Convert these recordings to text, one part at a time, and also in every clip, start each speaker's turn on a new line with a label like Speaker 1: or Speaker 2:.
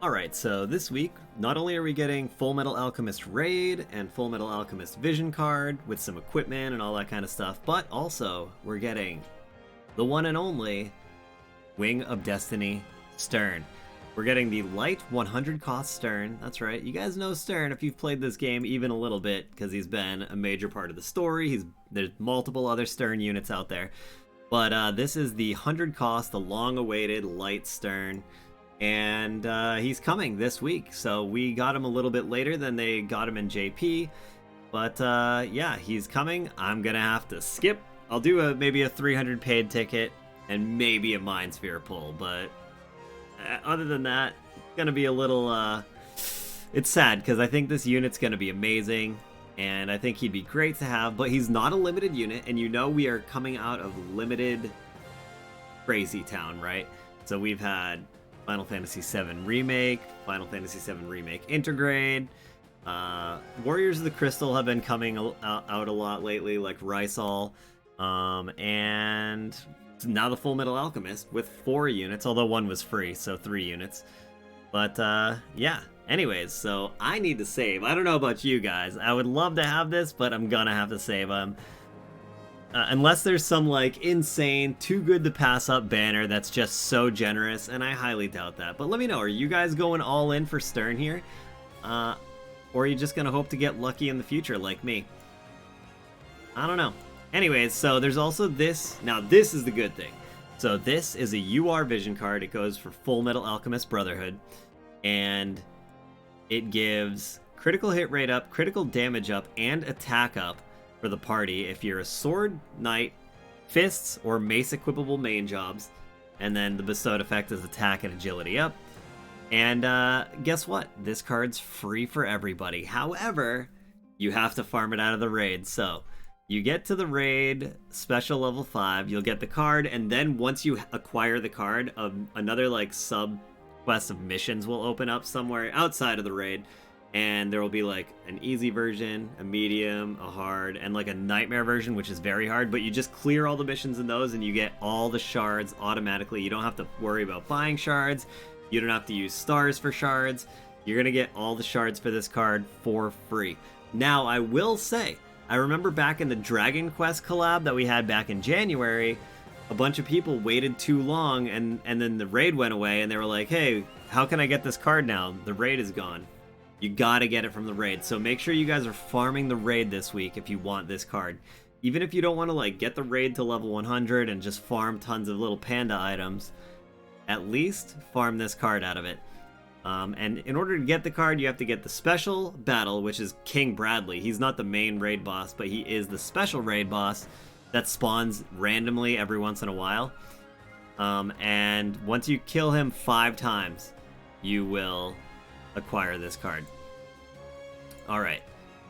Speaker 1: Alright, so this week, not only are we getting Full Metal Alchemist Raid and Full Metal Alchemist Vision card with some equipment and all that kind of stuff, but also we're getting the one and only Wing of Destiny Sterne. We're getting the light 100 cost Sterne. That's right, you guys know Sterne if you've played this game even a little bit, because he's been a major part of the story. There's multiple other Sterne units out there. But this is the 100 cost, the long-awaited light Sterne. And he's coming this week, so we got him a little bit later than they got him in JP. But yeah, he's coming. I'm gonna have to skip. I'll do maybe a 300 paid ticket and maybe a Mind Sphere pull, but other than that, it's gonna be a little it's sad because I think this unit's gonna be amazing and I think he'd be great to have, but he's not a limited unit, and you know we are coming out of limited Crazy Town, right? So we've had Final Fantasy VII Remake, Final Fantasy VII Remake Intergrade. Warriors of the Crystal have been coming out a lot lately, like Rysal. And now the Full Metal Alchemist with 4 units, although one was free, so 3 units. But yeah, anyways, so I need to save. I don't know about you guys. I would love to have this, but I'm gonna have to save them. Unless there's some, like, insane, too good to pass up banner that's just so generous, and I highly doubt that. But let me know, are you guys going all in for Sterne here? Or are you just going to hope to get lucky in the future like me? I don't know. Anyways, so there's also this. Now, this is the good thing. So this is a UR Vision card. It goes for Full Metal Alchemist Brotherhood. And it gives critical hit rate up, critical damage up, and attack up for the party if you're a sword, knight, fists, or mace equipable main jobs. And then the bestowed effect is attack and agility up. And guess what? This card's free for everybody. However, you have to farm it out of the raid. So you get to the raid special level 5, you'll get the card, and then once you acquire the card, another like sub quest of missions will open up somewhere outside of the raid. And there will be like an easy version, a medium, a hard, and like a nightmare version, which is very hard. But you just clear all the missions in those and you get all the shards automatically. You don't have to worry about buying shards. You don't have to use stars for shards. You're going to get all the shards for this card for free. Now, I will say, I remember back in the Dragon Quest collab that we had back in January, a bunch of people waited too long and then the raid went away and they were like, hey, how can I get this card now? The raid is gone. You gotta get it from the raid. So make sure you guys are farming the raid this week if you want this card. Even if you don't want to like get the raid to level 100 and just farm tons of little panda items, at least farm this card out of it. And in order to get the card, you have to get the special battle, which is King Bradley. He's not the main raid boss, but he is the special raid boss that spawns randomly every once in a while. And once you kill him 5 times, you will acquire this card. Alright.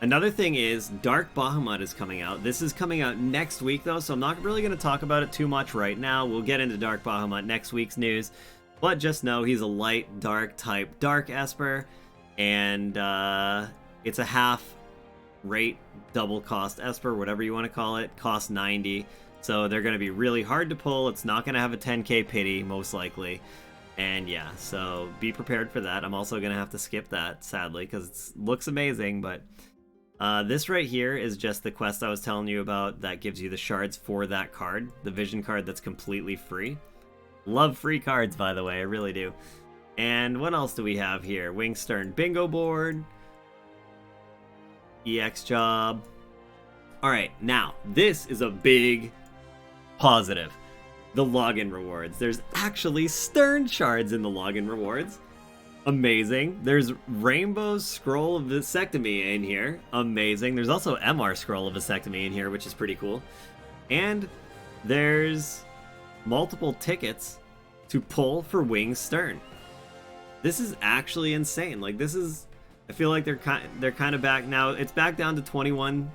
Speaker 1: Another thing is Dark Bahamut is coming out. This is coming out next week though, so I'm not really going to talk about it too much right now. We'll get into Dark Bahamut next week's news. But just know he's a light, dark type Dark Esper. And it's a half rate, double cost Esper, whatever you want to call it. Cost 90. So they're going to be really hard to pull. It's not going to have a 10k pity, most likely. And yeah, so be prepared for that. I'm also going to have to skip that, sadly, because it looks amazing. But this right here is just the quest I was telling you about that gives you the shards for that card. The Vision card that's completely free. Love free cards, by the way. I really do. And what else do we have here? Wing Sterne bingo board. EX job. Alright, now, this is a big positive. The login rewards. There's actually Sterne shards in the login rewards. Amazing. There's Rainbow Scroll of Vasectomy in here. Amazing. There's also MR Scroll of Vasectomy in here, which is pretty cool. And there's multiple tickets to pull for Wing Sterne. This is actually insane. Like, this is... I feel like they're kind of back now. It's back down to 21k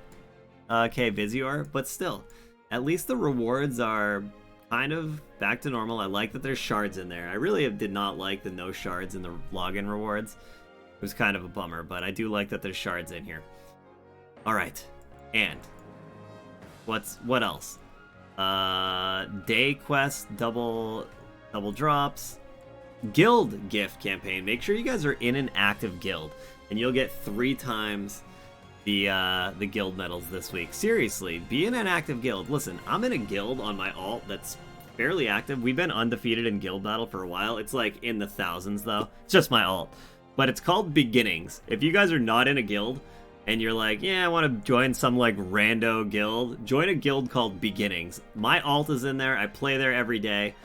Speaker 1: Visior, but still. At least the rewards are kind of back to normal. I like that there's shards in there. I really did not like the no shards in the login rewards. It was kind of a bummer, but I do like that there's shards in here. Alright. And what else? Day quest double drops. guild GIF campaign. Make sure you guys are in an active guild, and you'll get 3 times the guild medals this week. Seriously, be in an active guild. Listen, I'm in a guild on my alt that's fairly active. We've been undefeated in guild battle for a while. It's like in the thousands though. It's just my alt. But it's called Beginnings. If you guys are not in a guild and you're like, yeah, I want to join some like rando guild, join a guild called Beginnings. My alt is in there. I play there every day.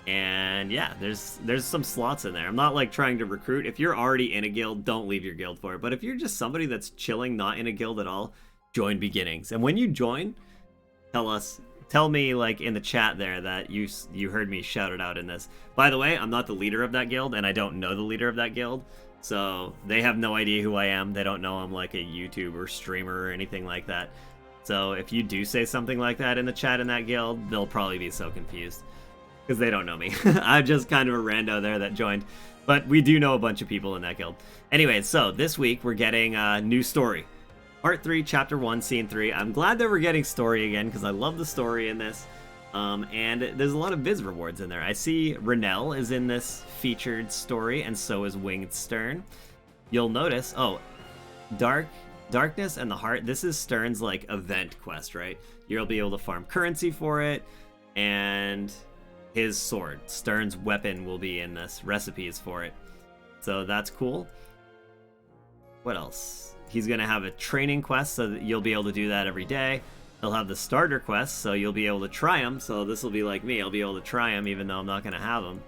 Speaker 1: And yeah, there's some slots in there. I'm not like trying to recruit. If you're already in a guild, don't leave your guild for it. But if you're just somebody that's chilling, not in a guild at all, join Beginnings. And when you join, tell me like in the chat there that you heard me shout it out in this. By the way, I'm not the leader of that guild, and I don't know the leader of that guild. So they have no idea who I am. They don't know I'm like a YouTuber, streamer, or anything like that. So if you do say something like that in the chat in that guild, they'll probably be so confused. Because they don't know me. I'm just kind of a rando there that joined. But we do know a bunch of people in that guild. Anyways, so this week we're getting a new story. Part 3, Chapter 1, Scene 3. I'm glad that we're getting story again, because I love the story in this. And there's a lot of Viz rewards in there. I see Renell is in this featured story, and so is Winged Stern. You'll notice, Darkness and the Heart. This is Stern's like event quest, right? You'll be able to farm currency for it, and his sword, Stern's weapon, will be in this, recipes for it. So that's cool. What else? He's gonna have a training quest, so that you'll be able to do that every day. He'll have the starter quest, so you'll be able to try them. So this will be like me, I'll be able to try them even though I'm not gonna have them.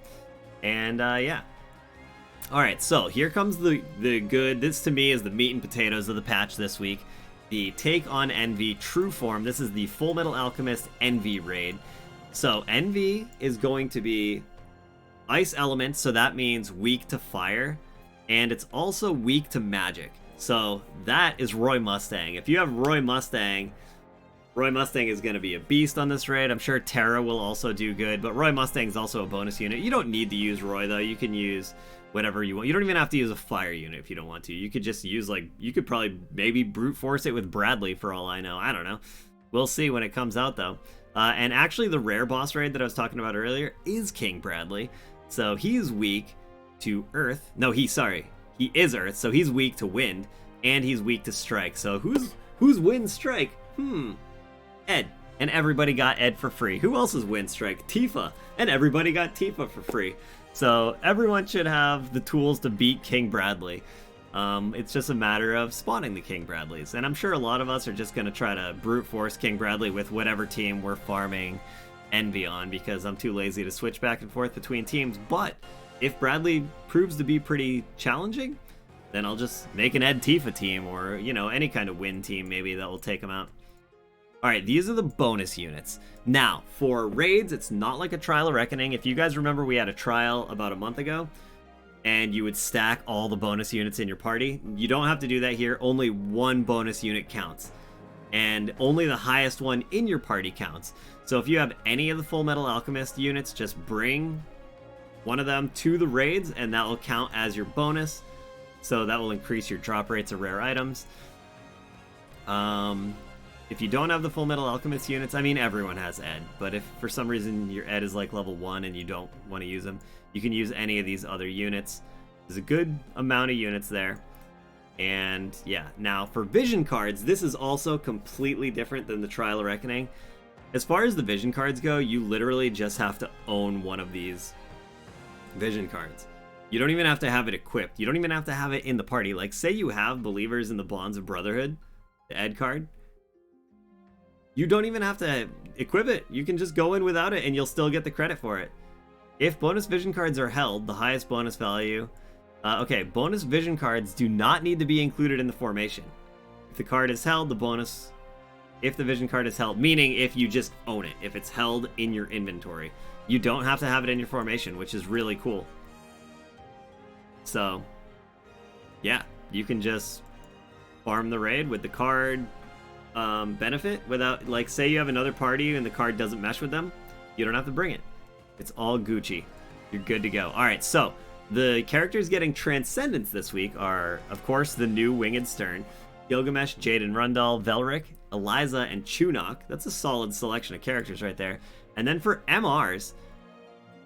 Speaker 1: And yeah. Alright, so here comes the good. This to me is the meat and potatoes of the patch this week. The Take on Envy True Form. This is the Full Metal Alchemist Envy raid. So Envy is going to be ice element, so that means weak to fire, and it's also weak to magic. So that is Roy Mustang. If you have Roy Mustang is going to be a beast on this raid. I'm sure Terra will also do good, but Roy Mustang is also a bonus unit. You don't need to use Roy though. You can use whatever you want. You don't even have to use a fire unit if you don't want to. You could just use you could probably maybe brute force it with Bradley for all I know. I don't know. We'll see when it comes out though. And actually the rare boss raid that I was talking about earlier is King Bradley. So he's weak to earth. No, he is earth, so he's weak to wind, and he's weak to strike. So who's wind strike? Ed. And everybody got Ed for free. Who else is wind strike? Tifa. And everybody got Tifa for free. So everyone should have the tools to beat King Bradley. It's just a matter of spawning the King Bradleys. And I'm sure a lot of us are just going to try to brute force King Bradley with whatever team we're farming Envy on, because I'm too lazy to switch back and forth between teams. But if Bradley proves to be pretty challenging, then I'll just make an Ed Tifa team, or, you know, any kind of win team maybe that will take him out. Alright, these are the bonus units. Now, for raids, it's not like a Trial of Reckoning. If you guys remember, we had a trial about a month ago, and you would stack all the bonus units in your party. You don't have to do that here. Only one bonus unit counts, and only the highest one in your party counts. So if you have any of the Full Metal Alchemist units, just bring one of them to the raids, and that will count as your bonus. So that will increase your drop rates of rare items. If you don't have the Full Metal Alchemist units, I mean, everyone has Ed, but if for some reason your Ed is like level 1 and you don't want to use them, you can use any of these other units. There's a good amount of units there. And yeah, now for vision cards, this is also completely different than the Trial of Reckoning. As far as the vision cards go, you literally just have to own one of these vision cards. You don't even have to have it equipped. You don't even have to have it in the party. Like, say you have Believers in the Bonds of Brotherhood, the Ed card. You don't even have to equip it. You can just go in without it and you'll still get the credit for it. If bonus vision cards are held, the highest bonus value... okay, bonus vision cards do not need to be included in the formation. If the card is held, the bonus... If the vision card is held, meaning if you just own it, if it's held in your inventory. You don't have to have it in your formation, which is really cool. So, yeah, you can just farm the raid with the card benefit without, like, say you have another party and the card doesn't mesh with them, you don't have to bring it. It's all Gucci. You're good to go. Alright, so the characters getting Transcendence this week are, of course, the new Winged Stern, Gilgamesh, Jaden Rundal, Velric, Eliza, and Chunok. That's a solid selection of characters right there. And then for MRs,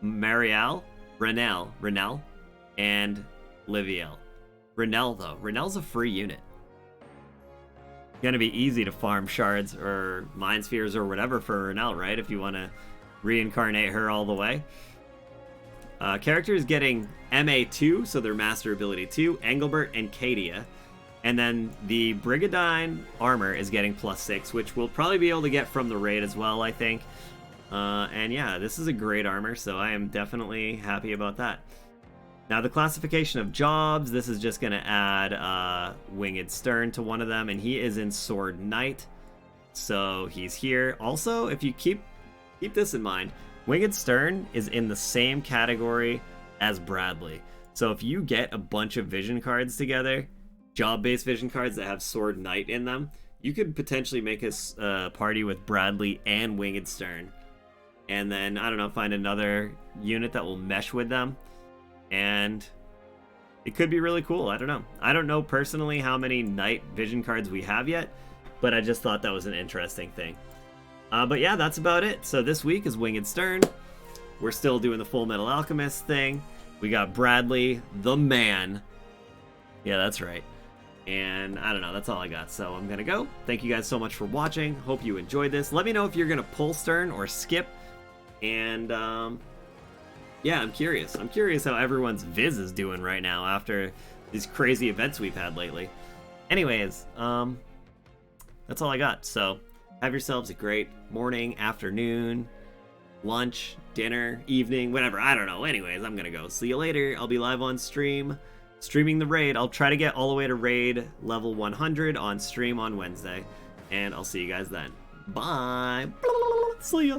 Speaker 1: Marielle, Renell, and Liviel. Renell, though. Renell's a free unit. Gonna be easy to farm shards or mind spheres or whatever for Renell, right? If you want to reincarnate her all the way. Characters getting MA2, so their master ability 2, Engelbert and Cadia. And then the Brigadine armor is getting +6, which we'll probably be able to get from the raid as well, I think. And yeah, this is a great armor, so I am definitely happy about that. Now the classification of jobs, this is just going to add Winged Sterne to one of them, and he is in Sword Knight, so he's here. Also, if you keep this in mind, Winged Sterne is in the same category as Bradley. So if you get a bunch of vision cards together, job-based vision cards that have Sword Knight in them, you could potentially make a party with Bradley and Winged Sterne. And then, I don't know, find another unit that will mesh with them. And it could be really cool. I don't know. I don't know personally how many Knight vision cards we have yet, but I just thought that was an interesting thing. But yeah, that's about it. So this week is Winged Sterne. We're still doing the Full Metal Alchemist thing. We got Bradley, the man. Yeah, that's right. And I don't know, that's all I got. So I'm gonna go. Thank you guys so much for watching. Hope you enjoyed this. Let me know if you're gonna pull Sterne or skip. And yeah, I'm curious. I'm curious how everyone's Viz is doing right now after these crazy events we've had lately. Anyways, that's all I got. So have yourselves a great morning, afternoon, lunch, dinner, evening, whatever. I don't know. Anyways, I'm gonna go. See you later. I'll be live on stream, streaming the raid. I'll try to get all the way to raid level 100 on stream on Wednesday. And I'll see you guys then. Bye. See ya.